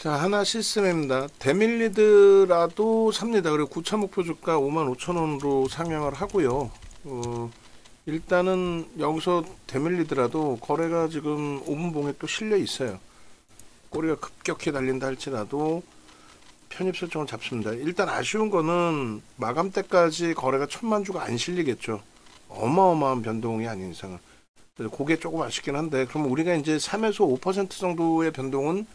자, 하나 시스템입니다. 대밀리드라도 삽니다. 그리고 9차 목표 주가 55,000원으로 상향을 하고요. 일단은 여기서 대밀리드라도 거래가 지금 5분 봉에 또 실려 있어요. 꼬리가 급격히 달린다 할지라도 편입 설정을 잡습니다. 일단 아쉬운 거는 마감 때까지 거래가 1000만 주가 안 실리겠죠. 어마어마한 변동이 아닌 이상은. 그래서 그게 조금 아쉽긴 한데, 그럼 우리가 이제 3에서 5% 정도의 변동은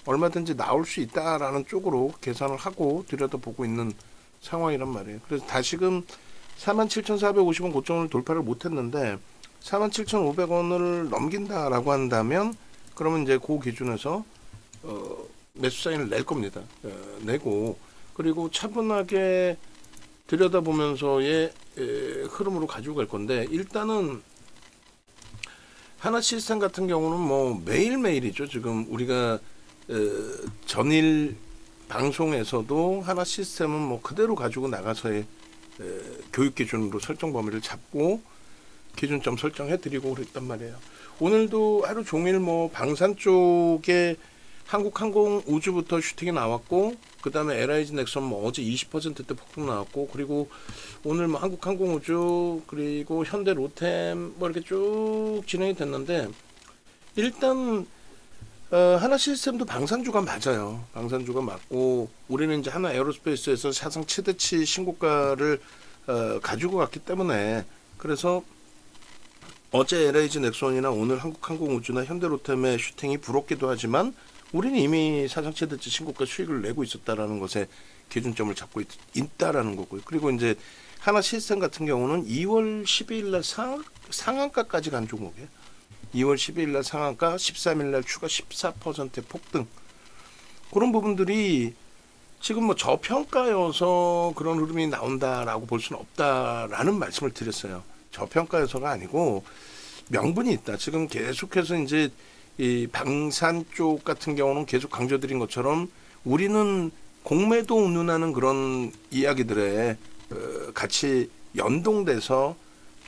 얼마든지 나올 수 있다라는 쪽으로 계산을 하고 들여다보고 있는 상황이란 말이에요. 그래서 다시금 47,450원 고점을 돌파를 못했는데 47,500원을 넘긴다라고 한다면 그러면 이제 그 기준에서 매수 사인을 낼 겁니다. 내고 그리고 차분하게 들여다보면서의 흐름으로 가지고 갈 건데, 일단은 하나 시스템 같은 경우는 뭐 매일매일이죠. 지금 우리가 전일 방송에서도 하나 시스템은 뭐 그대로 가지고 나가서의 교육 기준으로 설정 범위를 잡고 기준점 설정해 드리고 그랬단 말이에요. 오늘도 하루 종일 뭐 방산 쪽에 한국항공우주부터 슈팅이 나왔고, 그 다음에 LIG 넥슨 뭐 어제 20%대 폭등 나왔고, 그리고 오늘 뭐 한국항공우주 그리고 현대 로템 뭐 이렇게 쭉 진행이 됐는데, 일단 하나 시스템도 방산주가 맞아요. 방산주가 맞고, 우리는 이제 하나 에어로스페이스에서 사상 최대치 신고가를 가지고 갔기 때문에, 그래서 어제 LIG 넥슨이나 오늘 한국항공우주나 현대로템의 슈팅이 부럽기도 하지만 우리는 이미 사상 최대치 신고가 수익을 내고 있었다라는 것에 기준점을 잡고 있다라는 거고요. 그리고 이제 하나 시스템 같은 경우는 2월 12일 날 상한가까지 간 종목이에요. 2월 12일 날 상한가, 13일 날 추가 14%의 폭등. 그런 부분들이 지금 뭐 저평가여서 그런 흐름이 나온다라고 볼 수는 없다라는 말씀을 드렸어요. 저평가여서가 아니고 명분이 있다. 지금 계속해서 이제 이 방산 쪽 같은 경우는 계속 강조드린 것처럼 우리는 공매도 운운하는 그런 이야기들에 같이 연동돼서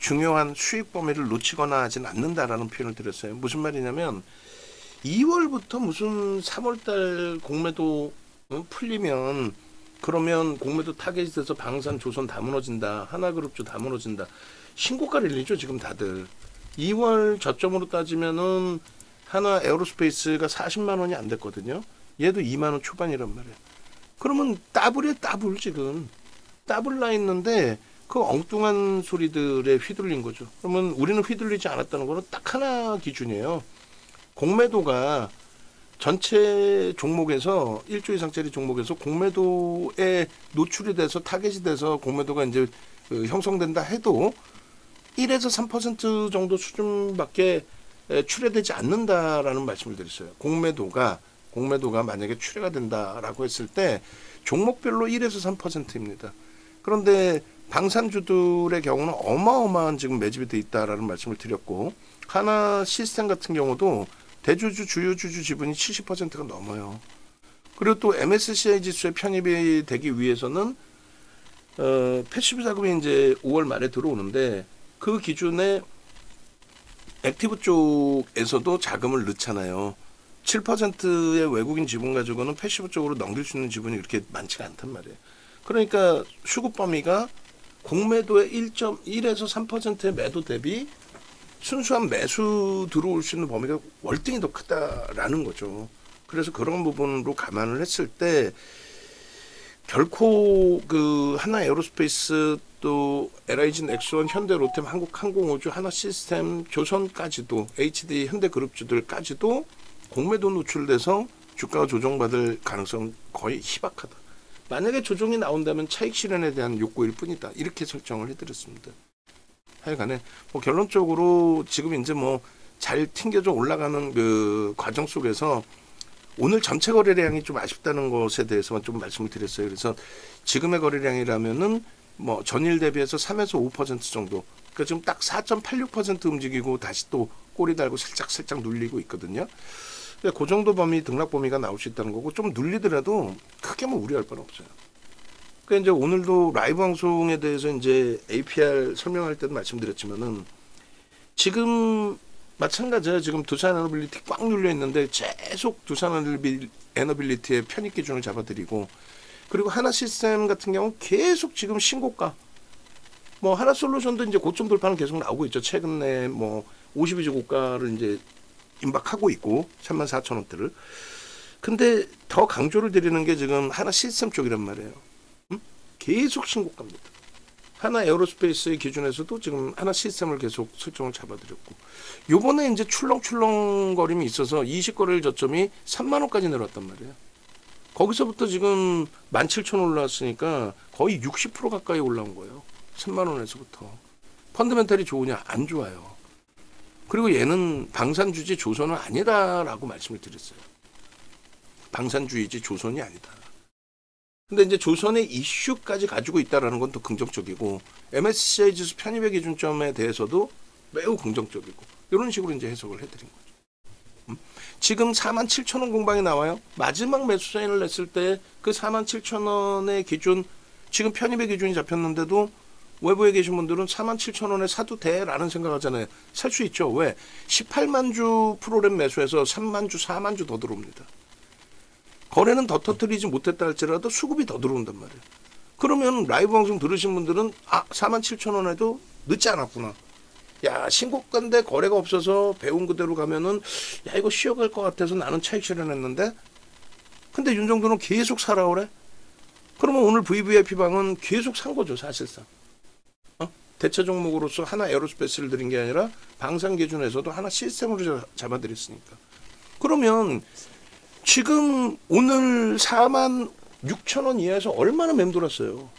중요한 수익 범위를 놓치거나 하진 않는다라는 표현을 드렸어요. 무슨 말이냐면 2월부터 무슨 3월달 공매도 풀리면 그러면 공매도 타겟이 돼서 방산, 조선 다 무너진다, 하나그룹주 다 무너진다, 신고가를 일리죠 지금 다들. 2월 저점으로 따지면은 하나 에어로스페이스가 40만 원이 안 됐거든요. 얘도 2만 원 초반이란 말이에요. 그러면 더블에 더블, 지금 더블 나 있는데 그 엉뚱한 소리들에 휘둘린 거죠. 그러면 우리는 휘둘리지 않았다는 거는 딱 하나 기준이에요. 공매도가 전체 종목에서 1조 이상짜리 종목에서 공매도에 노출이 돼서 타겟이 돼서 공매도가 이제 형성된다 해도 1에서 3% 정도 수준밖에 출회되지 않는다라는 말씀을 드렸어요. 공매도가 만약에 출회가 된다라고 했을 때 종목별로 1에서 3%입니다. 그런데 방산주들의 경우는 어마어마한 지금 매집이 돼 있다라는 말씀을 드렸고, 하나 시스템 같은 경우도 대주주 주요주주 지분이 70%가 넘어요. 그리고 또 MSCI 지수에 편입이 되기 위해서는 패시브 자금이 이제 5월 말에 들어오는데 그 기준에 액티브 쪽에서도 자금을 넣잖아요. 7%의 외국인 지분 가지고는 패시브 쪽으로 넘길 수 있는 지분이 그렇게 많지가 않단 말이에요. 그러니까 수급 범위가 공매도의 1.1에서 3%의 매도 대비 순수한 매수 들어올 수 있는 범위가 월등히 더 크다라는 거죠. 그래서 그런 부분으로 감안을 했을 때 결코 그 하나 에어로스페이스, 또 LIG 넥슨, 현대 로템, 한국항공우주, 하나 시스템, 조선까지도 HD 현대그룹주들까지도 공매도 노출돼서 주가가 조정받을 가능성은 거의 희박하다. 만약에 조정이 나온다면 차익 실현에 대한 욕구일 뿐이다. 이렇게 설정을 해드렸습니다. 하여간에 뭐 결론적으로 지금 이제 뭐 잘 튕겨져 올라가는 그 과정 속에서 오늘 전체 거래량이 좀 아쉽다는 것에 대해서만 좀 말씀을 드렸어요. 그래서 지금의 거래량이라면은 뭐 전일 대비해서 3에서 5% 정도. 그러니까 지금 딱 4.86% 움직이고 다시 또 꼬리 달고 살짝 눌리고 있거든요. 그러니까 그 정도 범위, 등락 범위가 나올 수 있다는 거고, 좀 눌리더라도 크게 뭐 우려할 바는 없어요. 그러니까 이제 오늘도 라이브 방송에 대해서 이제 APR 설명할 때도 말씀드렸지만은 지금 마찬가지예요. 지금 두산 에너빌리티 꽉 눌려 있는데 계속 두산 에너빌리티의 편입 기준을 잡아드리고, 그리고 하나 시스템 같은 경우 계속 지금 신고가, 뭐 하나 솔루션도 이제 고점 돌파는 계속 나오고 있죠. 최근에 뭐 52주 고가를 이제 임박하고 있고 34,000원대를. 근데 더 강조를 드리는 게 지금 하나 시스템 쪽이란 말이에요. 계속 신고가입니다. 하나 에어로스페이스의 기준에서도 지금 하나 시스템을 계속 설정을 잡아드렸고, 요번에 이제 출렁출렁거림이 있어서 20거래일 저점이 3만원까지 내려왔단 말이에요. 거기서부터 지금 17,000원 올라왔으니까 거의 60% 가까이 올라온 거예요. 3만원에서부터. 펀더멘탈이 좋으냐? 안 좋아요. 그리고 얘는 방산주지 조선은 아니다라고 말씀을 드렸어요. 방산주의지 조선이 아니다. 근데 이제 조선의 이슈까지 가지고 있다라는 건 더 긍정적이고, MSCI 지수 편입의 기준점에 대해서도 매우 긍정적이고, 이런 식으로 이제 해석을 해드린 거죠. 지금 47,000원 공방이 나와요. 마지막 매수 사인을 냈을 때 그 47,000원의 기준, 지금 편입의 기준이 잡혔는데도 외부에 계신 분들은 47,000원에 사도 돼라는 생각하잖아요. 살 수 있죠. 왜? 18만 주 프로그램 매수해서 3만 주, 4만 주 더 들어옵니다. 거래는 더 터뜨리지 못했다 할지라도 수급이 더 들어온단 말이에요. 그러면 라이브 방송 들으신 분들은 47,000원에도 늦지 않았구나. 야, 신고가인데 거래가 없어서 배운 그대로 가면은 야, 이거 쉬어갈 것 같아서 나는 차익 실현했는데, 근데 윤정도는 계속 사라 그래? 그러면 오늘 VVIP 방은 계속 산 거죠, 사실상. 대체 종목으로서 하나 에어로스페이스를 드린 게 아니라 방산 기준에서도 하나 시스템으로 잡아드렸으니까. 그러면 지금 오늘 46,000원 이하에서 얼마나 맴돌았어요?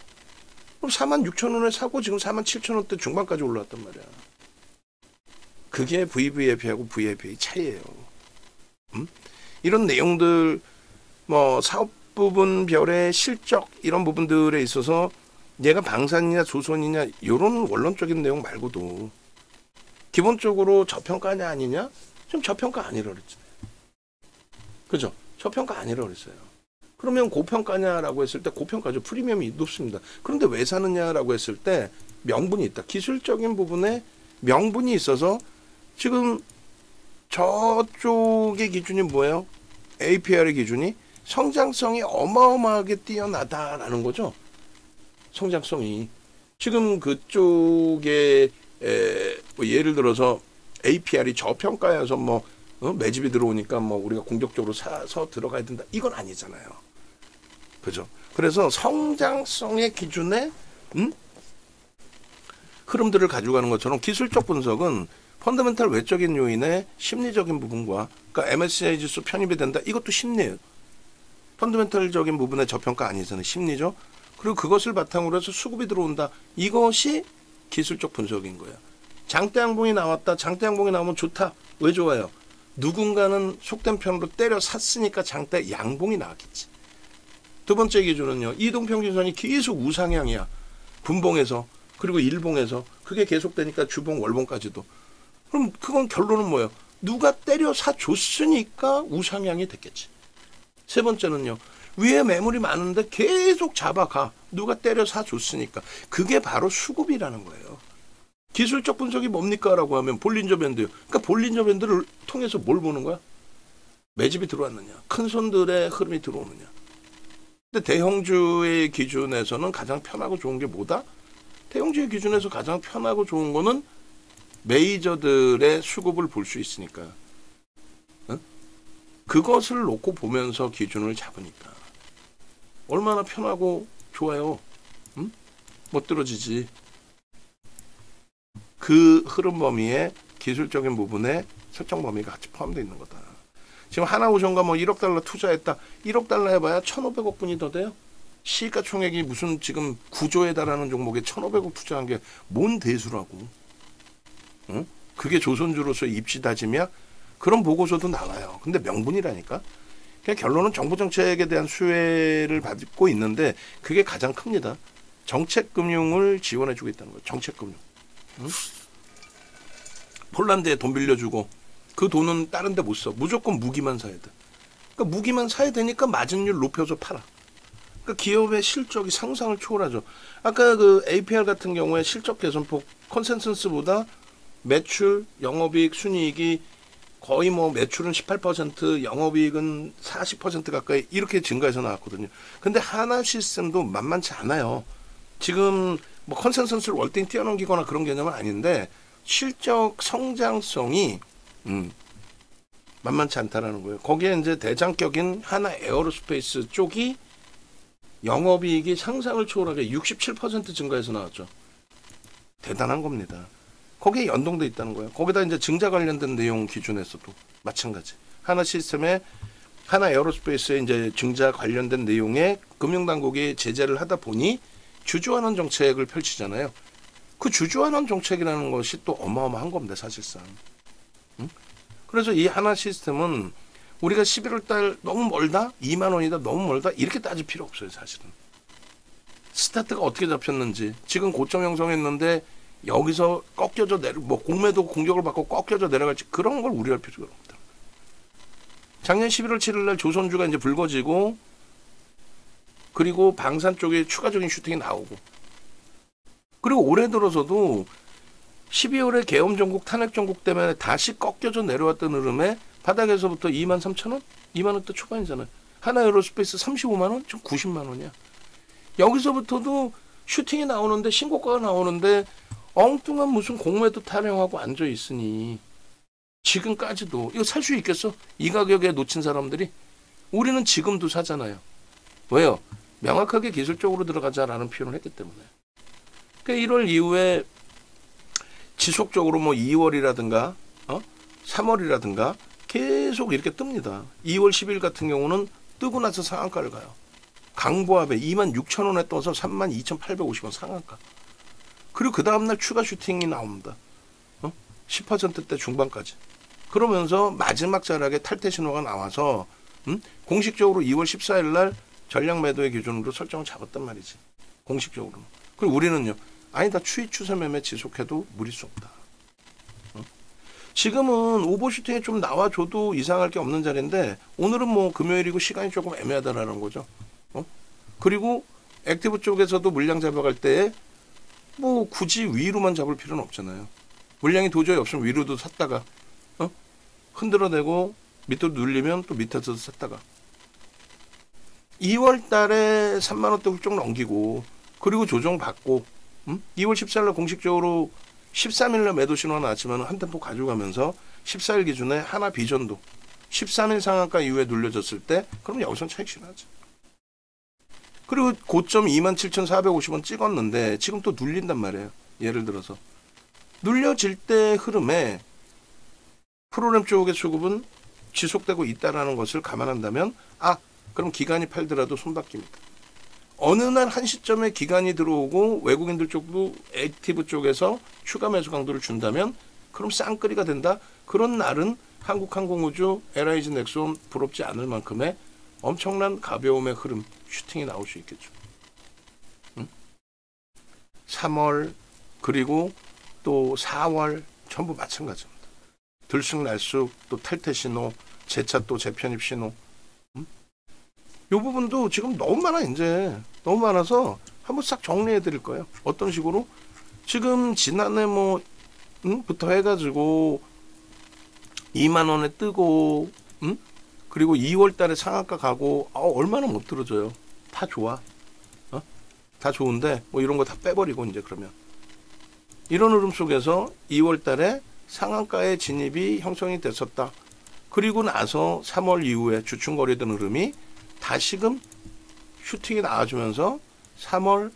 그럼 46,000원에 사고 지금 47,000원대 중반까지 올라왔단 말이야. 그게 VVIP하고 VIP 차이예요. 이런 내용들, 뭐 사업 부분 별의 실적 이런 부분들에 있어서 얘가 방산이냐 조선이냐 이런 원론적인 내용 말고도 기본적으로 저평가냐 아니냐? 좀 저평가 아니라 그랬잖아요. 그죠? 저평가 아니라 그랬어요. 그러면 고평가냐라고 했을 때 고평가죠. 프리미엄이 높습니다. 그런데 왜 사느냐라고 했을 때 명분이 있다. 기술적인 부분에 명분이 있어서 지금 저쪽의 기준이 뭐예요? APR의 기준이 성장성이 어마어마하게 뛰어나다라는 거죠. 성장성이. 지금 그쪽에 뭐 예를 들어서 APR이 저평가여서 뭐 매집이 들어오니까 뭐 우리가 공격적으로 사서 들어가야 된다. 이건 아니잖아요. 그죠? 그래서 성장성의 기준에 흐름들을 가져가는 것처럼 기술적 분석은 펀더멘탈 외적인 요인의 심리적인 부분과, 그러니까 MSCI 지수 편입이 된다. 이것도 심리예요. 펀더멘탈적인 부분의 저평가 아니잖아요. 심리죠. 그리고 그것을 바탕으로 해서 수급이 들어온다. 이것이 기술적 분석인 거예요. 장대 양봉이 나왔다. 장대 양봉이 나오면 좋다. 왜 좋아요? 누군가는 속된 편으로 때려 샀으니까 장대 양봉이 나왔겠지. 두 번째 기준은요. 이동평균선이 계속 우상향이야. 분봉에서, 그리고 일봉에서. 그게 계속되니까 주봉, 월봉까지도. 그럼 그건 결론은 뭐예요? 누가 때려 사줬으니까 우상향이 됐겠지. 세 번째는요. 위에 매물이 많은데 계속 잡아가. 누가 때려 사줬으니까. 그게 바로 수급이라는 거예요. 기술적 분석이 뭡니까? 라고 하면 볼린저 밴드요. 그러니까 볼린저 밴드를 통해서 뭘 보는 거야? 매집이 들어왔느냐. 큰 손들의 흐름이 들어오느냐. 근데 대형주의 기준에서는 가장 편하고 좋은 게 뭐다? 대형주의 기준에서 가장 편하고 좋은 거는 메이저들의 수급을 볼 수 있으니까. 그것을 놓고 보면서 기준을 잡으니까. 얼마나 편하고 좋아요. 못 들어지지. 그 흐름 범위에 기술적인 부분에 설정 범위가 같이 포함되어 있는 거다. 지금 하나오션가 뭐 1억 달러 투자했다. 1억 달러 해봐야 1,500억 분이 더 돼요. 시가 총액이 무슨 지금 9조에 달하는 종목에 1,500억 투자한 게 뭔 대수라고. 그게 조선주로서의 입지 다짐이야? 그런 보고서도 나와요. 근데 명분이라니까. 그냥 결론은 정부 정책에 대한 수혜를 받고 있는데 그게 가장 큽니다. 정책금융을 지원해주고 있다는 거예요. 정책금융. 폴란드에 돈 빌려주고 그 돈은 다른 데 못 써. 무조건 무기만 사야 돼. 그러니까 무기만 사야 되니까 마진율 높여서 팔아. 그러니까 기업의 실적이 상상을 초월하죠. 아까 그 APR 같은 경우에 실적 개선폭 컨센서스보다 매출, 영업이익, 순이익이 거의 뭐 매출은 18%, 영업이익은 40% 가까이 이렇게 증가해서 나왔거든요. 근데 하나시스템도 만만치 않아요. 지금 뭐 컨센서스를 월등히 뛰어넘기거나 그런 개념은 아닌데 실적 성장성이 만만치 않다라는 거예요. 거기에 이제 대장격인 하나 에어로스페이스 쪽이 영업이익이 상상을 초월하게 67% 증가해서 나왔죠. 대단한 겁니다. 거기에 연동돼 있다는 거예요. 거기다 이제 증자 관련된 내용 기준에서도 마찬가지. 하나 시스템에 하나 에어로스페이스에 이제 증자 관련된 내용에 금융당국이 제재를 하다 보니 주주환원 정책을 펼치잖아요. 그 주주환원 정책이라는 것이 또 어마어마한 겁니다, 사실상. 응? 그래서 이 하나 시스템은 우리가 11월 달 너무 멀다? 2만 원이다? 너무 멀다? 이렇게 따질 필요 없어요, 사실은. 스타트가 어떻게 잡혔는지, 지금 고점 형성했는데 여기서 꺾여져 뭐 공매도 공격을 받고 꺾여져 내려갈지 그런 걸 우려할 필요가 없다. 작년 11월 7일 날 조선주가 이제 불거지고 그리고 방산 쪽에 추가적인 슈팅이 나오고 그리고 올해 들어서도 12월에 계엄 전국 탄핵 전국 때문에 다시 꺾여져 내려왔던 흐름에 바닥에서부터 23,000원? 2만 원대 초반이잖아요. 하나 에어로스페이스 35만 원? 지금 90만 원이야. 여기서부터도 슈팅이 나오는데 신고가가 나오는데 엉뚱한 무슨 공매도 타령하고 앉아 있으니 지금까지도 이거 살 수 있겠어? 이 가격에 놓친 사람들이 우리는 지금도 사잖아요. 왜요? 명확하게 기술적으로 들어가자라는 표현을 했기 때문에. 그러니까 1월 이후에 지속적으로 뭐 2월이라든가 3월이라든가 계속 이렇게 뜹니다. 2월 10일 같은 경우는 뜨고 나서 상한가를 가요. 강보합에 26,000원에 떠서 32,850원 상한가. 그리고 그 다음날 추가 슈팅이 나옵니다. 10%대 중반까지. 그러면서 마지막 자락에 탈퇴 신호가 나와서 공식적으로 2월 14일 날 전략 매도의 기준으로 설정을 잡았단 말이지. 공식적으로. 그리고 우리는요. 아니다. 추이 추세 매매 지속해도 무리 수 없다. 지금은 오버슈팅이 좀 나와줘도 이상할 게 없는 자리인데 오늘은 뭐 금요일이고 시간이 조금 애매하다라는 거죠. 그리고 액티브 쪽에서도 물량 잡아갈 때 뭐 굳이 위로만 잡을 필요는 없잖아요. 물량이 도저히 없으면 위로도 샀다가 흔들어내고 밑으로 눌리면 또 밑에서도 샀다가 2월 달에 3만 원대 훌쩍 넘기고 그리고 조정받고 2월 14일 날 공식적으로 13일 날 매도 신호가 나왔지만 한 템포 가져가면서 14일 기준에 하나 비전도 13일 상한가 이후에 눌려졌을 때 그럼 여기선 차익 실하죠. 그리고 고점 27,450원 찍었는데 지금 또 눌린단 말이에요. 예를 들어서 눌려질 때 흐름에 프로그램 쪽의 수급은 지속되고 있다는 것을 감안한다면 그럼 기관이 팔더라도 손바뀝니다. 어느 날 한 시점에 기관이 들어오고 외국인들 쪽도 액티브 쪽에서 추가 매수 강도를 준다면 그럼 쌍끌이가 된다. 그런 날은 한국항공우주, LIG 넥손 부럽지 않을 만큼의 엄청난 가벼움의 흐름, 슈팅이 나올 수 있겠죠. 3월 그리고 또 4월 전부 마찬가지입니다. 들쑥날쑥 또 탈퇴 신호, 재차 또 재편입 신호. 이 부분도 지금 너무 많아. 이제 너무 많아서 한번 싹 정리해 드릴 거예요. 어떤 식으로 지금 지난해 부터 해가지고 2만 원에 뜨고 그리고 2월 달에 상한가 가고 얼마나 못 들어줘요. 다 좋아. 다 좋은데 뭐 이런 거 다 빼버리고 이제 그러면 이런 흐름 속에서 2월 달에 상한가의 진입이 형성이 됐었다. 그리고 나서 3월 이후에 주춤거리던 흐름이 다시금 슈팅이 나와주면서 3월,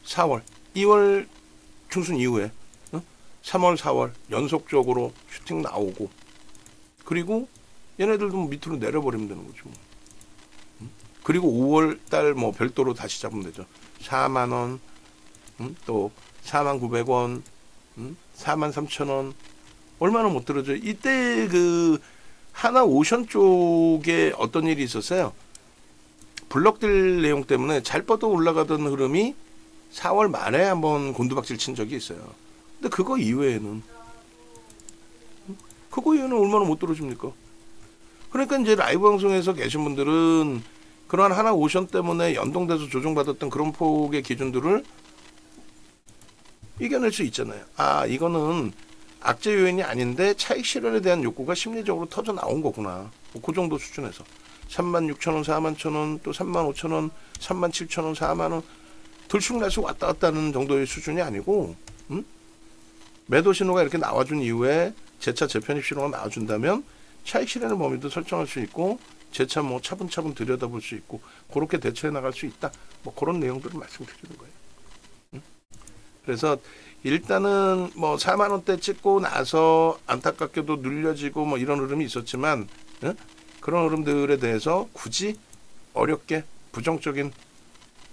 4월, 2월 중순 이후에 3월, 4월 연속적으로 슈팅 나오고 그리고 얘네들도 밑으로 내려버리면 되는 거죠. 그리고 5월 달 별도로 다시 잡으면 되죠. 4만 원, 또 4만 900원, 4만 3천 원 얼마나 못 들어줘요. 이때 그 하나 오션 쪽에 어떤 일이 있었어요. 블럭들 내용 때문에 잘 뻗어 올라가던 흐름이 4월 말에 한번 곤두박질 친 적이 있어요. 근데 그거 이외에는 얼마나 못 들어줍니까? 그러니까 이제 라이브 방송에서 계신 분들은 그러한 하나 오션 때문에 연동돼서 조정받았던 그런 폭의 기준들을 이겨낼 수 있잖아요. 이거는 악재 요인이 아닌데 차익 실현에 대한 욕구가 심리적으로 터져 나온 거구나. 그 정도 수준에서 36,000원, 41,000원, 또 35,000원, 37,000원, 4만원 들쑥날쑥 왔다 갔다 하는 정도의 수준이 아니고, 매도 신호가 이렇게 나와준 이후에 재차 재편입 신호가 나와준다면 차익 실현의 범위도 설정할 수 있고, 재차 뭐 차분차분 들여다볼 수 있고, 그렇게 대처해 나갈 수 있다. 뭐 그런 내용들을 말씀드리는 거예요. 그래서 일단은 뭐 4만 원대 찍고 나서 안타깝게도 눌려지고 뭐 이런 흐름이 있었지만, 그런 흐름들에 대해서 굳이 어렵게 부정적인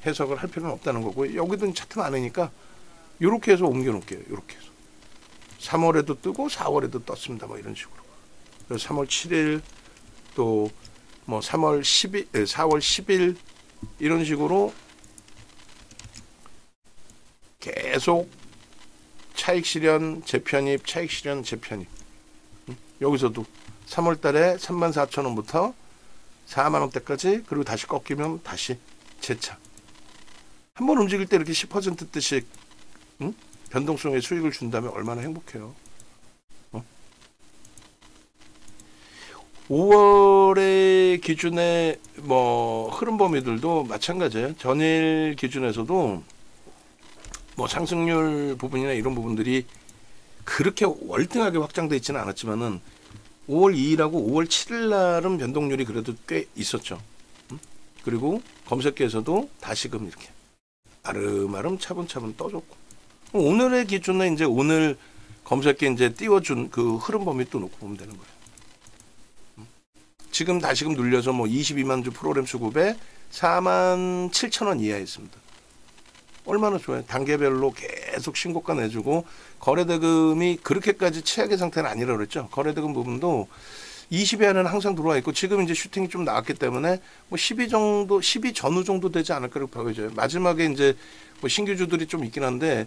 해석을 할 필요는 없다는 거고, 여기도 차트 많으니까 이렇게 해서 옮겨 놓을게요. 이렇게 해서 3월에도 뜨고 4월에도 떴습니다. 뭐 이런 식으로. 그래서 3월 7일 또 뭐 3월 10일, 4월 10일 이런 식으로 계속 차익 실현 재편입, 차익 실현 재편입. 여기서도 3월 달에 34,000원부터 4만 원대까지, 그리고 다시 꺾이면 다시 재차. 한번 움직일 때 이렇게 10%대씩 변동성의 수익을 준다면 얼마나 행복해요. 5월의 기준의 뭐 흐름 범위들도 마찬가지예요. 전일 기준에서도 뭐 상승률 부분이나 이런 부분들이 그렇게 월등하게 확장돼 있지는 않았지만은 5월 2일하고 5월 7일 날은 변동률이 그래도 꽤 있었죠. 그리고 검색기에서도 다시금 이렇게 아름아름 차분차분 떠줬고, 오늘의 기준은 이제 오늘 검색기에 이제 띄워준 그 흐름 범위 또 놓고 보면 되는 거예요. 지금 다시금 눌려서 뭐 22만 주 프로그램 수급에 47,000원 이하에 있습니다. 얼마나 좋아요. 단계별로 계속 신고가 내주고, 거래대금이 그렇게까지 최악의 상태는 아니라고 그랬죠. 거래대금 부분도 20위 안에는 항상 들어와 있고, 지금 이제 슈팅이 좀 나왔기 때문에 뭐 12 정도, 12 전후 정도 되지 않을까라고 보여져요. 마지막에 이제 뭐 신규주들이 좀 있긴 한데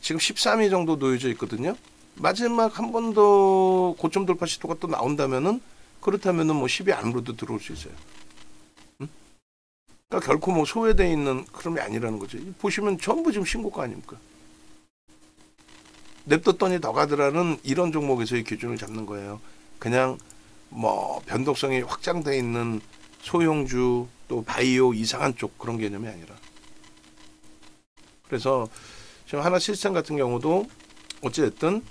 지금 13위 정도 놓여져 있거든요. 마지막 한 번 더 고점 돌파 시도가 또 나온다면은, 그렇다면은 뭐 10위 안으로도 들어올 수 있어요. 그러니까 결코 뭐 소외되어 있는 흐름이 아니라는 거죠. 보시면 전부 지금 신고가 아닙니까? 냅뒀더니 더 가더라는 이런 종목에서의 기준을 잡는 거예요. 그냥 뭐 변동성이 확장되어 있는 소형주 또 바이오 이상한 쪽 그런 개념이 아니라. 그래서 지금 하나 시스템 같은 경우도 어찌됐든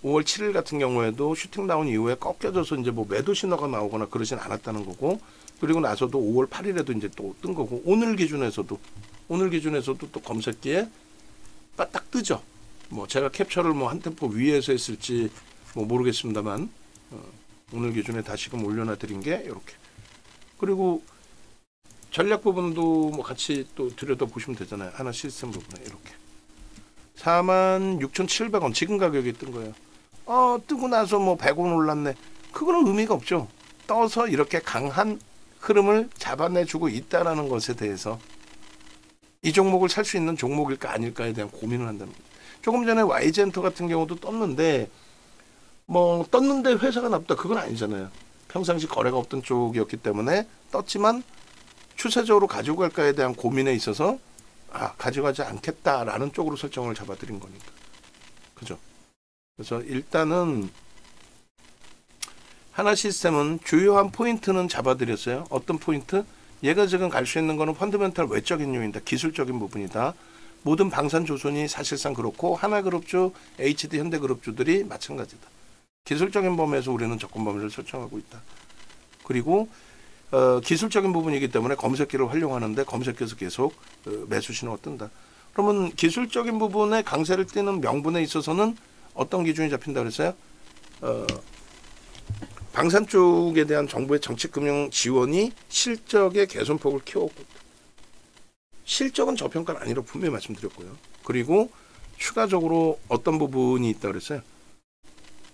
5월 7일 같은 경우에도 슈팅 나온 이후에 꺾여져서 이제 뭐 매도 신호가 나오거나 그러진 않았다는 거고, 그리고 나서도 5월 8일에도 이제 또 뜬 거고, 오늘 기준에서도 또 검색기에 딱 뜨죠. 뭐 제가 캡처를 뭐 한 템포 위에서 했을지 뭐 모르겠습니다만, 오늘 기준에 다시금 올려놔 드린 게 이렇게. 그리고 전략 부분도 뭐 같이 또 들여다 보시면 되잖아요. 하나 시스템 부분에 이렇게 46,700원 지금 가격이 뜬 거예요. 뜨고 나서 뭐 100원 올랐네. 그거는 의미가 없죠. 떠서 이렇게 강한 흐름을 잡아내주고 있다라는 것에 대해서 이 종목을 살 수 있는 종목일까 아닐까에 대한 고민을 한다는 거예요. 조금 전에 YG엔터 같은 경우도 떴는데, 뭐 떴는데 회사가 나쁘다 그건 아니잖아요. 평상시 거래가 없던 쪽이었기 때문에 떴지만 추세적으로 가지고 갈까에 대한 고민에 있어서 가져가지 않겠다라는 쪽으로 설정을 잡아드린 거니까. 그죠? 그래서 일단은 하나 시스템은 주요한 포인트는 잡아드렸어요. 어떤 포인트? 얘가 지금 갈 수 있는 거는 펀더멘탈 외적인 요인이다. 기술적인 부분이다. 모든 방산조선이 사실상 그렇고, 하나그룹주, HD 현대그룹주들이 마찬가지다. 기술적인 범위에서 우리는 접근 범위를 설정하고 있다. 그리고 기술적인 부분이기 때문에 검색기를 활용하는데 검색기에서 계속 매수 신호가 뜬다. 그러면 기술적인 부분에 강세를 띠는 명분에 있어서는 어떤 기준이 잡힌다 그랬어요? 방산 쪽에 대한 정부의 정책금융 지원이 실적의 개선폭을 키웠고, 실적은 저평가는 아니라고 분명히 말씀드렸고요. 그리고 추가적으로 어떤 부분이 있다 그랬어요?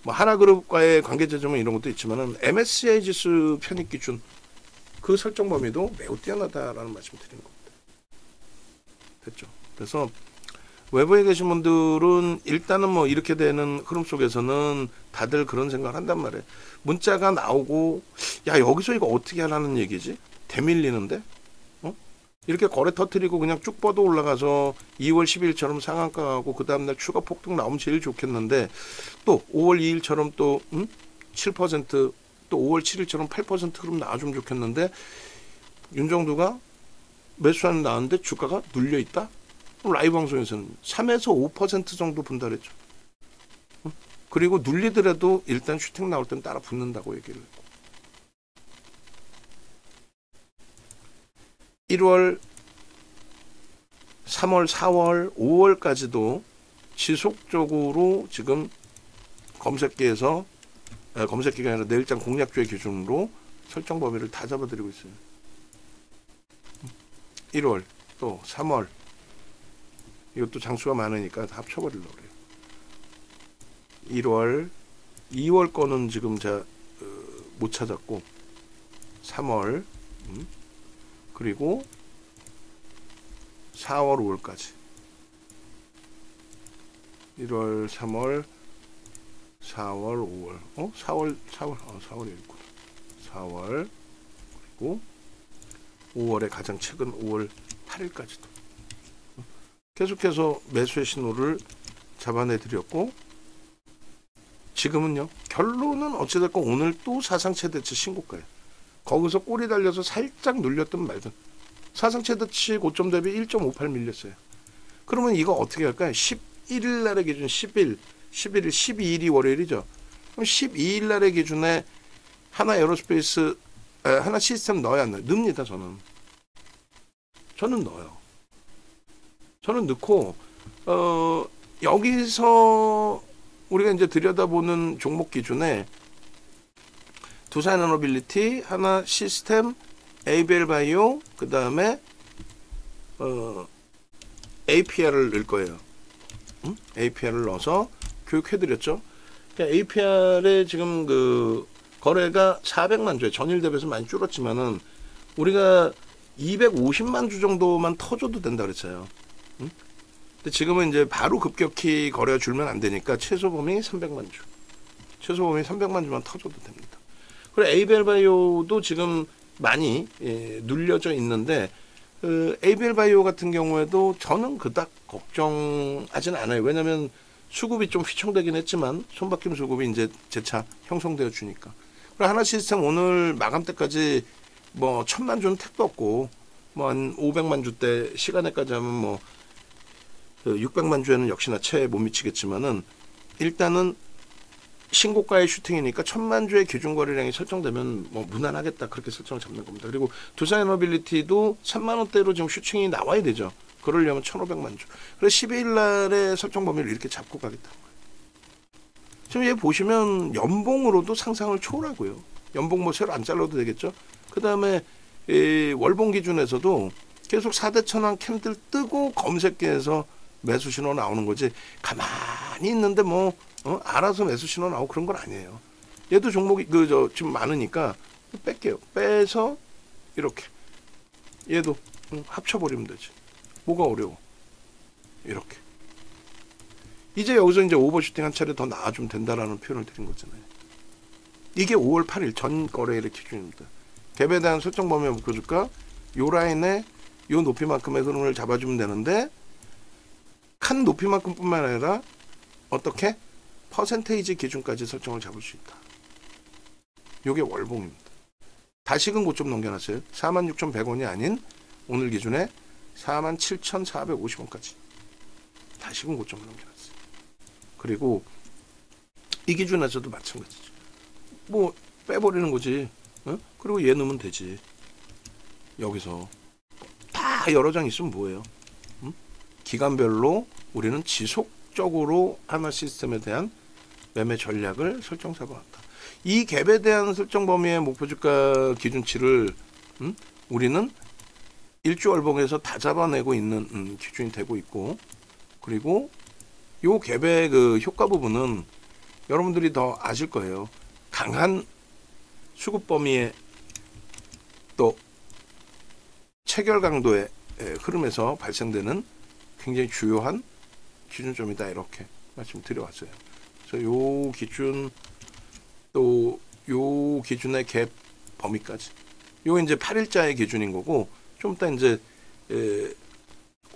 뭐 하나그룹과의 관계제점은 이런 것도 있지만은 MSCI 지수 편입 기준 그 설정 범위도 매우 뛰어나다라는 말씀 드리는 겁니다. 됐죠? 그래서 외부에 계신 분들은 일단은 뭐 이렇게 되는 흐름 속에서는 다들 그런 생각을 한단 말이에요. 문자가 나오고, 야 여기서 이거 어떻게 하라는 얘기지? 대밀리는데? 이렇게 거래 터트리고 그냥 쭉 뻗어 올라가서 2월 10일처럼 상한가 가고 그 다음날 추가 폭등 나오면 제일 좋겠는데, 또 5월 2일처럼 또 7%, 또 5월 7일처럼 8% 흐름 나와주면 좋겠는데, 윤정두가 매수하는 나왔는데 주가가 눌려 있다? 라이브 방송에서는 3에서 5% 정도 분달했죠. 그리고 눌리더라도 일단 슈팅 나올 땐 따라 붙는다고 얘기를 했고, 1월, 3월, 4월, 5월까지도 지속적으로 지금 검색기가 아니라 내일장 공략주의 기준으로 설정 범위를 다 잡아드리고 있어요. 1월, 또 3월, 이것도 장수가 많으니까 다 합쳐버리려고 그래요. 1월, 2월 거는 지금 제가 못 찾았고, 3월, 그리고 4월, 5월까지. 1월, 3월, 4월, 5월. 4월에 있구나. 4월, 그리고 5월에 가장 최근 5월 8일까지도. 계속해서 매수의 신호를 잡아내 드렸고, 지금은요, 결론은 어찌됐건 오늘 또 사상 최대치 신고가예요. 거기서 꼬리 달려서 살짝 눌렸든 말든 사상 최대치 고점 대비 1.58 밀렸어요. 그러면 이거 어떻게 할까요? 11일 날의 기준 11일, 12일이 월요일이죠. 그럼 12일 날의 기준에 하나 에어로스페이스, 하나 시스템 넣어야 안 넣어요? 넣습니다. 저는 넣어요. 저는 넣고, 여기서 우리가 이제 들여다보는 종목 기준에 두산에너빌리티, 하나 시스템, ABL 바이오, 그 다음에 APR을 넣을 거예요. APR을 넣어서 교육해드렸죠. 그러니까 APR에 지금 그 거래가 400만 주에 전일 대비해서 많이 줄었지만은 우리가 250만 주 정도만 터줘도 된다 그랬어요. 근데 지금은 이제 바로 급격히 거래가 줄면 안 되니까 최소 범위 300만 주. 최소 범위 300만 주만 터줘도 됩니다. 그리고 ABL 바이오도 지금 많이 눌려져 있는데, ABL 바이오 같은 경우에도 저는 그닥 걱정하진 않아요. 왜냐면 수급이 좀 휘청되긴 했지만 손바뀜 수급이 이제 재차 형성되어 주니까. 그리고 하나 시스템 오늘 마감 때까지 뭐 1000만 주는 택도 없고, 뭐 한 500만 주 때 시간에까지 하면 뭐 600만 주에는 역시나 채 못 미치겠지만은, 일단은 신고가의 슈팅이니까 1000만 주의 기준 거래량이 설정되면 뭐 무난하겠다, 그렇게 설정을 잡는 겁니다. 그리고 두산에너빌리티도 3만 원대로 지금 슈팅이 나와야 되죠. 그러려면 1500만 주. 그래서 12일 날에 설정 범위를 이렇게 잡고 가겠다는 거예요. 지금 얘 보시면 연봉으로도 상상을 초월하고요. 연봉 뭐 새로 안 잘라도 되겠죠. 그 다음에 월봉 기준에서도 계속 4대 천왕 캔들 뜨고 검색기에서 매수 신호 나오는 거지, 가만히 있는데 뭐 알아서 매수 신호 나오고 그런 건 아니에요. 얘도 종목이 지금 많으니까 뺄게요. 빼서 이렇게 얘도 합쳐버리면 되지. 뭐가 어려워. 이렇게 이제 여기서 이제 오버슈팅 한 차례 더 나와주면 된다라는 표현을 드린 거잖아요. 이게 5월 8일 전 거래일의 기준입니다. 갭에 대한 설정 범위 목표 주가 요 라인에 요 높이만큼의 흐름을 잡아주면 되는데, 칸 높이만큼 뿐만 아니라 어떻게 퍼센테이지 기준까지 설정을 잡을 수 있다. 요게 월봉입니다. 다시금 고점 넘겨놨어요. 46,100원이 아닌 오늘 기준에 47,450원까지 다시금 고점을 넘겨놨어요. 그리고 이 기준에서도 마찬가지죠. 뭐 빼버리는 거지. 그리고 얘 넣으면 되지. 여기서 다 여러 장 있으면 뭐예요? 기간별로 우리는 지속적으로 하나 시스템에 대한 매매 전략을 설정 잡아왔다. 이 갭에 대한 설정 범위의 목표 주가 기준치를 우리는 일주월봉에서 다 잡아내고 있는 기준이 되고 있고, 그리고 요 갭의 그 효과 부분은 여러분들이 더 아실 거예요. 강한 수급 범위의 또 체결 강도의 흐름에서 발생되는 굉장히 주요한 기준점이다, 이렇게 말씀드려왔어요. 그래서 요 기준, 또 요 기준의 갭 범위까지, 요 이제 8일자의 기준인 거고, 좀 이따 이제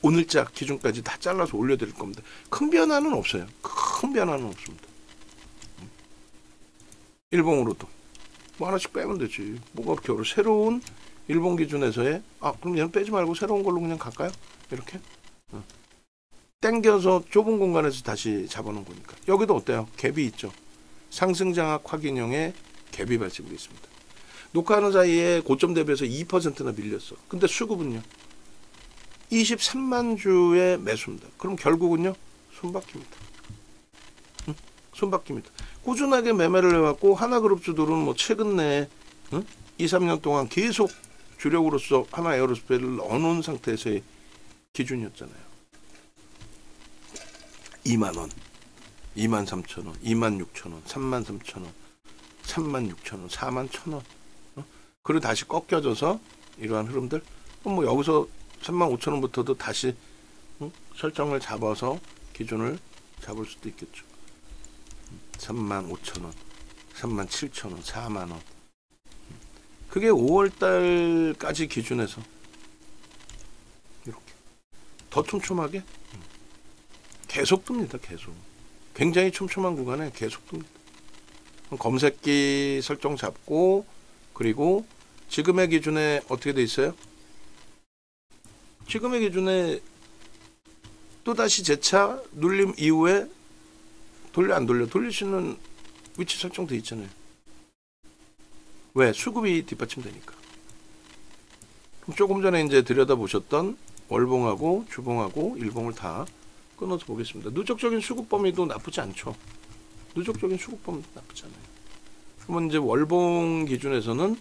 오늘자 기준까지 다 잘라서 올려드릴 겁니다. 큰 변화는 없어요. 큰 변화는 없습니다. 일봉으로도 뭐 하나씩 빼면 되지. 뭐가 그렇게 어려워. 새로운 일본 기준에서의 그럼 얘는 빼지 말고 새로운 걸로 그냥 갈까요? 이렇게 땡겨서 좁은 공간에서 다시 잡아놓은 거니까. 여기도 어때요? 갭이 있죠. 상승장악 확인형의 갭이 발생되어 있습니다. 녹화하는 사이에 고점 대비해서 2%나 밀렸어. 근데 수급은요 23만 주의 매수입니다. 그럼 결국은요 손바뀝니다. 손바뀝니다. 꾸준하게 매매를 해왔고 하나그룹주들은 뭐 최근 내에 2, 3년 동안 계속 주력으로서 하나 에어로스페이스를 넣어놓은 상태에서의 기준이었잖아요. 2만원, 23,000원, 26,000원, 33,000원, 36,000원, 41,000원. 그리고 다시 꺾여져서 이러한 흐름들. 뭐 여기서 35,000원부터도 다시 설정을 잡아서 기준을 잡을 수도 있겠죠. 35,000원, 37,000원, 4만원. 그게 5월달까지 기준에서 이렇게 더 촘촘하게 계속 뜹니다. 계속. 굉장히 촘촘한 구간에 계속 뜹니다. 검색기 설정 잡고, 그리고 지금의 기준에 어떻게 돼 있어요? 지금의 기준에 또다시 재차 눌림 이후에 돌려 안 돌려? 돌릴 수 있는 위치 설정돼 있잖아요. 왜? 수급이 뒷받침되니까. 그럼 조금 전에 이제 들여다보셨던 월봉하고 주봉하고 일봉을 다 끊어서 보겠습니다. 누적적인 수급 범위도 나쁘지 않죠. 누적적인 수급 범위도 나쁘지 않아요. 그러면 이제 월봉 기준에서는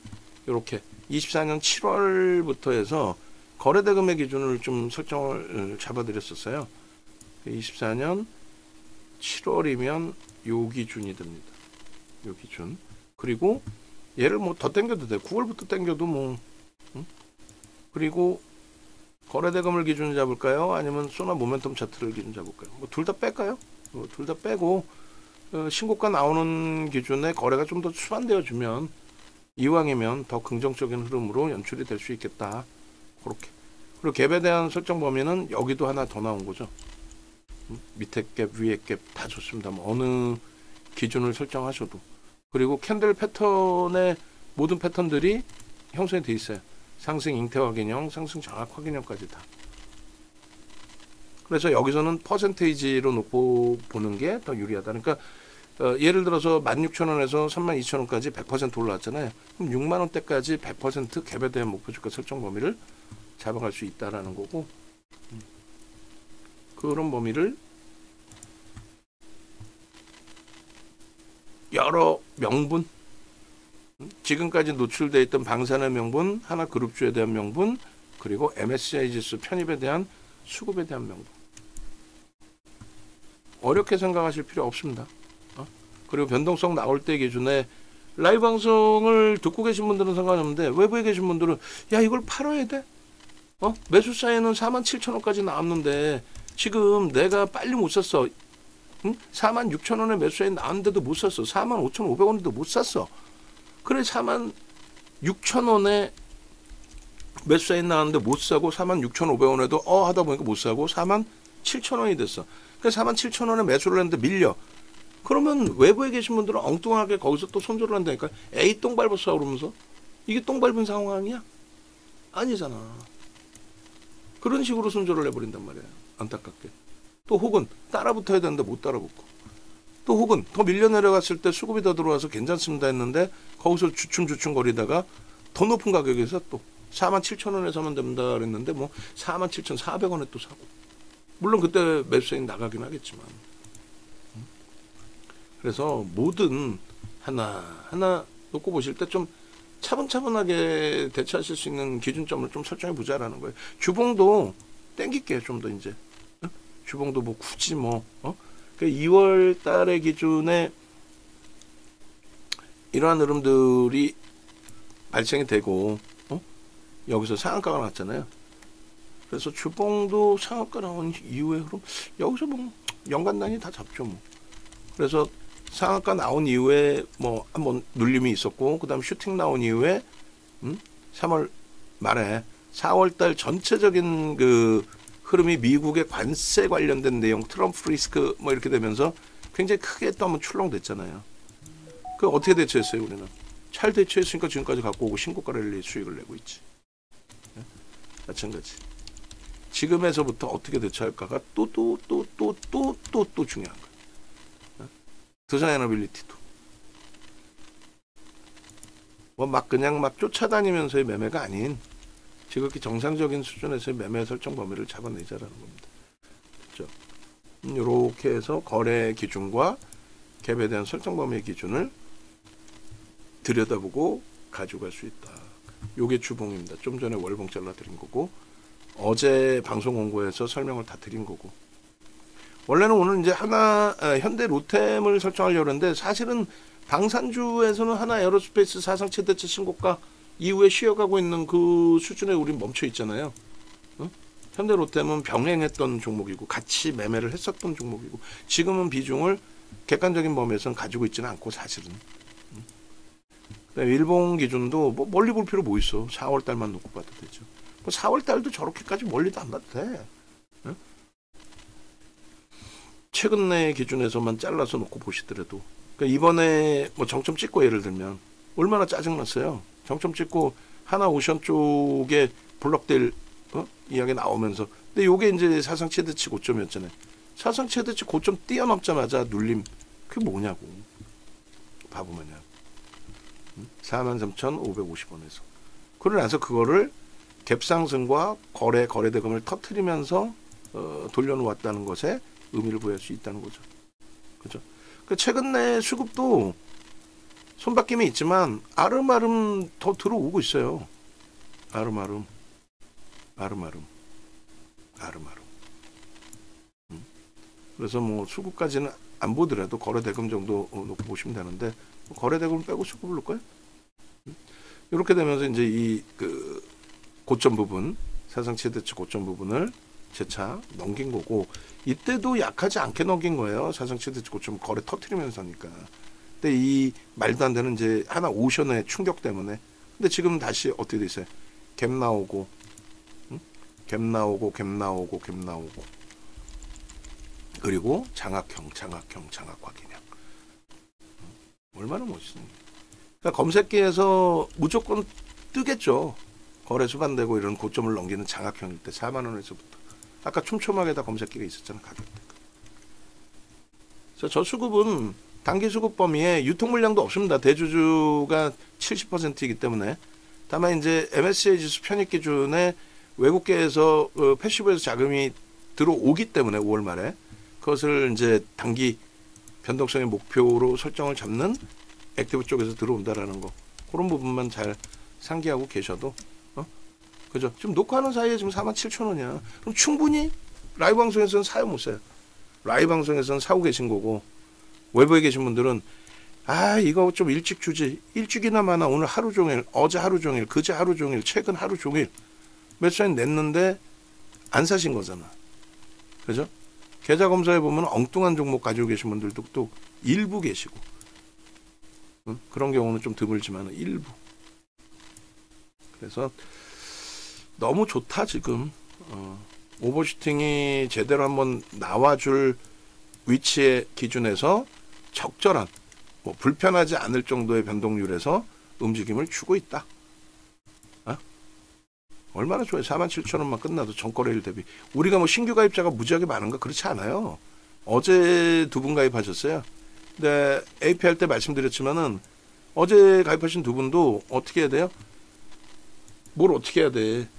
이렇게 24년 7월부터 해서 거래대금의 기준을 좀 설정을 잡아드렸었어요. 24년 7월이면 요 기준이 됩니다. 요 기준. 그리고 얘를 뭐 더 당겨도 돼. 9월부터 당겨도 뭐. 그리고 거래대금을 기준 잡을까요? 아니면 소나 모멘텀 차트를 기준 잡을까요? 뭐 둘 다 뺄까요? 뭐 둘 다 빼고 신고가 나오는 기준에 거래가 좀 더 수반되어 주면 이왕이면 더 긍정적인 흐름으로 연출이 될 수 있겠다. 그렇게. 그리고 갭에 대한 설정 범위는 여기도 하나 더 나온 거죠. 밑에 갭, 위에 갭 다 좋습니다. 뭐 어느 기준을 설정하셔도. 그리고 캔들 패턴의 모든 패턴들이 형성이 되어 있어요. 상승 잉태 확인형, 상승 장악 확인형까지 다. 그래서 여기서는 퍼센테이지로 놓고 보는 게 더 유리하다. 그러니까 예를 들어서 16,000원에서 32,000원까지 100% 올라왔잖아요. 그럼 6만원대까지 100% 갭에 대한 목표주가 설정 범위를 잡아갈 수 있다라는 거고, 그런 범위를 여러 명분, 지금까지 노출되어 있던 방산의 명분, 하나 그룹주에 대한 명분, 그리고 MSCI 지수 편입에 대한 수급에 대한 명분. 어렵게 생각하실 필요 없습니다. 그리고 변동성 나올 때 기준에 라이브 방송을 듣고 계신 분들은 상관없는데 외부에 계신 분들은 야 이걸 팔아야 돼? 매수 사이는 47,000원까지 나왔는데 지금 내가 빨리 못 샀어. 46,000원에 매수 사이 나왔는데도 못 샀어. 45,500원에도 못 샀어. 그래 46,000원에 매수 사이 나왔는데 못 사고 46,500원에도 하다 보니까 못 사고 47,000원이 됐어. 그래서 47,000원에 매수를 했는데 밀려. 그러면 외부에 계신 분들은 엉뚱하게 거기서 또 손절을 한다니까. 에이 똥 밟았어 그러면서. 이게 똥 밟은 상황이야? 아니잖아. 그런 식으로 손절을 해버린단 말이야. 안타깝게. 또 혹은 따라 붙어야 되는데 못 따라 붙고. 또 혹은 더 밀려 내려갔을 때 수급이 더 들어와서 괜찮습니다 했는데 거기서 주춤주춤 거리다가 더 높은 가격에서 또 47,000원에 사면 됩니다 그랬는데 뭐 47,400원에 또 사고. 물론 그때 매수세이 나가긴 하겠지만. 그래서 뭐든 하나 놓고 보실 때 좀 차분차분하게 대처하실 수 있는 기준점을 좀 설정해 보자라는 거예요. 주봉도 땡길게요. 좀 더 이제. 주봉도 뭐 굳이 뭐 2월 달의 기준에 이러한 흐름들이 발생이 되고 여기서 상한가가 나왔잖아요. 그래서 주봉도 상한가 나온 이후의 흐름 여기서 뭐 연간 단위 다 잡죠 뭐. 그래서 상한가 나온 이후에 뭐 한번 눌림이 있었고 그다음 슈팅 나온 이후에 3월 말에 4월달 전체적인 그 흐름이 미국의 관세 관련된 내용, 트럼프 리스크 뭐 이렇게 되면서 굉장히 크게 또 한번 출렁댔잖아요. 그 어떻게 대처했어요? 우리는 잘 대처했으니까 지금까지 갖고 오고 신고가 랠리 수익을 내고 있지. 마찬가지. 지금에서부터 어떻게 대처할까가 또 중요한 거야. 디자이너빌리티도 뭐 막 그냥 막 쫓아다니면서의 매매가 아닌 지극히 정상적인 수준에서의 매매 설정 범위를 잡아내자라는 겁니다. 그렇죠? 이렇게 해서 거래 기준과 갭에 대한 설정 범위의 기준을 들여다보고 가져갈 수 있다. 요게 주봉입니다. 좀 전에 월봉 잘라드린 거고 어제 방송 공고에서 설명을 다 드린 거고 원래는 오늘 이제 현대 로템을 설정하려고 했는데 사실은 방산주에서는 하나 에어로스페이스 사상 최대치 신고가 이후에 쉬어가고 있는 그 수준에 우린 멈춰 있잖아요. 현대 로템은 병행했던 종목이고 같이 매매를 했었던 종목이고 지금은 비중을 객관적인 범위에서는 가지고 있지는 않고 사실은. 일본 기준도 뭐 멀리 볼 필요 뭐 있어. 4월 달만 놓고 봐도 되죠. 뭐 4월 달도 저렇게까지 멀리도 안 봐도 돼. 최근 내 기준에서만 잘라서 놓고 보시더라도 그러니까 이번에 뭐 정점 찍고 예를 들면 얼마나 짜증났어요. 정점 찍고 하나오션 쪽에 블록될 이야기 나오면서 근데 요게 이제 사상 최대치 고점이었잖아요. 사상 최대치 고점 뛰어넘자마자 눌림 그게 뭐냐고 바보 마냥 43,550원에서 그러고 나서 그거를 갭상승과 거래대금을 터트리면서 돌려놓았다는 것에 의미를 부여할 수 있다는 거죠. 그죠? 그 최근 내 수급도 손바뀜이 있지만 아름아름 더 들어오고 있어요. 아름아름. 그래서 뭐 수급까지는 안 보더라도 거래대금 정도 놓고 보시면 되는데 거래대금 빼고 수급을 놓을까요? 이렇게 되면서 이제 이 그 고점 부분 사상 최대치 고점 부분을 재차 넘긴 거고 이때도 약하지 않게 넘긴 거예요. 사상 최대치 고점 거래 터트리면서니까. 근데 이 말도 안 되는 이제 하나 오션의 충격 때문에 근데 지금 다시 어떻게 돼 있어요? 갭 나오고 갭 나오고 그리고 장악 확인형 얼마나 멋있는 그러니까 검색기에서 무조건 뜨겠죠. 거래 수반되고 이런 고점을 넘기는 장악형일 때 4만 원에서부터 아까 촘촘하게 다 검색기가 있었잖아 가격대. 그래서 저 수급은 단기 수급 범위에 유통 물량도 없습니다. 대주주가 70%이기 때문에 다만 이제 MSCI 지수 편입 기준에 외국계에서 패시브에서 자금이 들어오기 때문에 5월 말에 그것을 이제 단기 변동성의 목표로 설정을 잡는 액티브 쪽에서 들어온다라는 거 그런 부분만 잘 상기하고 계셔도 그죠? 지금 녹화하는 사이에 지금 47,000원이야. 그럼 충분히 라이브 방송에서는 사요 못 사요? 라이브 방송에서는 사고 계신 거고 외부에 계신 분들은 이거 좀 일찍 주지 일찍이나마나 오늘 하루 종일 어제 하루 종일 그제 하루 종일 최근 하루 종일 매수인 냈는데 안 사신 거잖아. 그죠? 계좌 검사해 보면 엉뚱한 종목 가지고 계신 분들도 또 일부 계시고 그런 경우는 좀 드물지만 일부. 그래서 너무 좋다 지금 오버슈팅이 제대로 한번 나와줄 위치의 기준에서 적절한 뭐 불편하지 않을 정도의 변동률에서 움직임을 주고 있다. 얼마나 좋아요. 47,000원만 끝나도 전거래일 대비. 우리가 뭐 신규 가입자가 무지하게 많은가? 그렇지 않아요. 어제 2분 가입하셨어요. 근데 AP 할 때 말씀드렸지만은 어제 가입하신 2분도 어떻게 해야 돼요? 뭘 어떻게 해야 돼?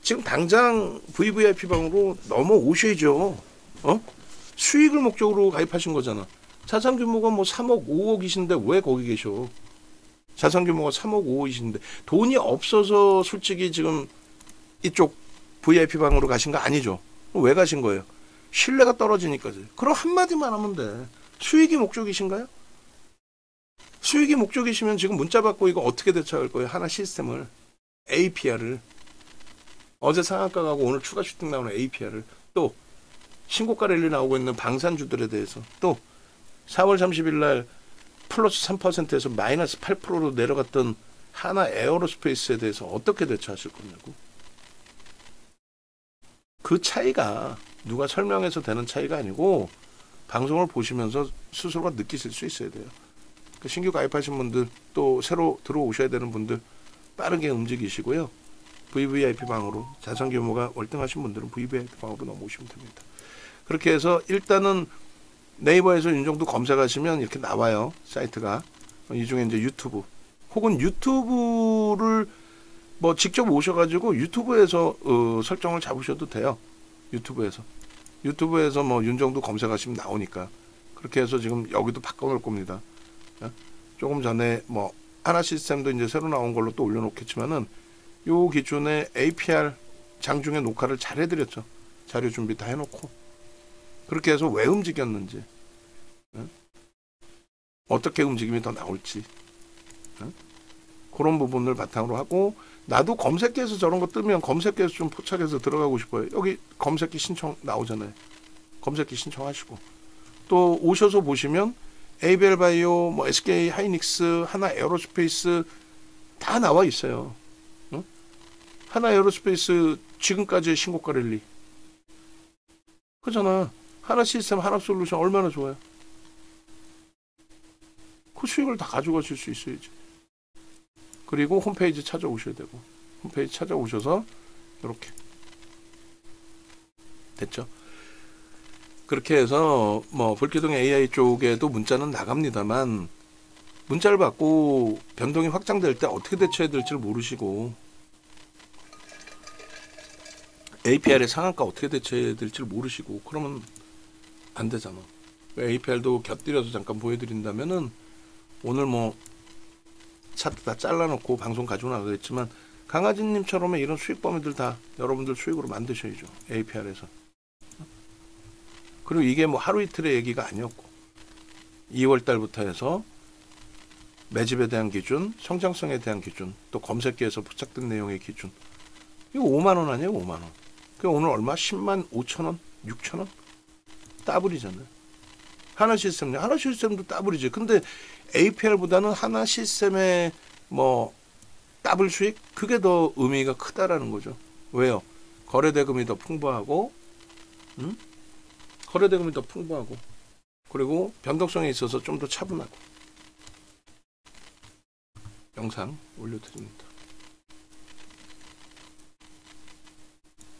지금 당장 VVIP 방으로 넘어오셔야죠. 수익을 목적으로 가입하신 거잖아. 자산 규모가 뭐 3억, 5억이신데 왜 거기 계셔? 자산 규모가 3억, 5억이신데 돈이 없어서 솔직히 지금 이쪽 VIP 방으로 가신 거 아니죠? 왜 가신 거예요? 신뢰가 떨어지니까지. 그럼 한마디만 하면 돼. 수익이 목적이신가요? 수익이 목적이시면 지금 문자 받고 이거 어떻게 대처할 거예요? 하나 시스템을 APR을 어제 상한가 가고 오늘 추가 슈팅 나오는 APR을 또 신고가 랠리 나오고 있는 방산주들에 대해서 또 4월 30일 날 플러스 3%에서 마이너스 8%로 내려갔던 하나 에어로스페이스에 대해서 어떻게 대처하실 거냐고. 그 차이가 누가 설명해서 되는 차이가 아니고 방송을 보시면서 스스로가 느끼실 수 있어야 돼요. 그 신규 가입하신 분들 또 새로 들어오셔야 되는 분들 빠르게 움직이시고요. VVIP 방으로 자산 규모가 월등하신 분들은 VVIP 방으로 넘어오시면 됩니다. 그렇게 해서 일단은 네이버에서 윤정도 검색하시면 이렇게 나와요. 사이트가. 이 중에 이제 유튜브 혹은 유튜브를 뭐 직접 오셔가지고 유튜브에서 설정을 잡으셔도 돼요. 유튜브에서 뭐 윤정도 검색하시면 나오니까 그렇게 해서 지금 여기도 바꿔놓을 겁니다. 조금 전에 뭐 하나 시스템도 이제 새로 나온 걸로 또 올려놓겠지만은 요 기준에 APR 장중에 녹화를 잘 해드렸죠. 자료 준비 다 해놓고 그렇게 해서 왜 움직였는지 어떻게 움직임이 더 나올지 그런 부분을 바탕으로 하고 나도 검색기에서 저런 거 뜨면 검색기에서 좀 포착해서 들어가고 싶어요. 여기 검색기 신청 나오잖아요. 검색기 신청하시고 또 오셔서 보시면 ABL 바이오, 뭐 SK 하이닉스, 하나 에어로스페이스 다 나와 있어요. 응? 하나 에어로스페이스 지금까지의 신고가 랠리 그잖아. 하나 시스템, 하나 솔루션 얼마나 좋아요. 그 수익을 다 가져가실 수 있어야지. 그리고 홈페이지 찾아오셔야 되고 홈페이지 찾아오셔서 이렇게 됐죠. 그렇게 해서 뭐 불기둥 AI 쪽에도 문자는 나갑니다만 문자를 받고 변동이 확장될 때 어떻게 대처해야 될지를 모르시고 APR의 상한가 어떻게 대처해야 될지를 모르시고 그러면 안 되잖아. APR도 곁들여서 잠깐 보여드린다면은 오늘 뭐 차트 다 잘라놓고 방송 가지고 나가겠지만 강아지님처럼의 이런 수익 범위들 다 여러분들 수익으로 만드셔야죠. APR에서. 그리고 이게 뭐 하루 이틀의 얘기가 아니었고 2월 달부터 해서 매집에 대한 기준, 성장성에 대한 기준, 또 검색기에서 포착된 내용의 기준. 이거 5만원 아니에요? 5만원. 그 오늘 얼마? 10만 5천원? 6천원? 따블이잖아요. 하나 시스템도 따블이지. 근데 APR보다는 하나 시스템의 뭐 더블 수익 그게 더 의미가 크다라는 거죠. 왜요? 거래대금이 더 풍부하고 거래대금이 더 풍부하고 그리고 변동성에 있어서 좀 더 차분하고 영상 올려드립니다.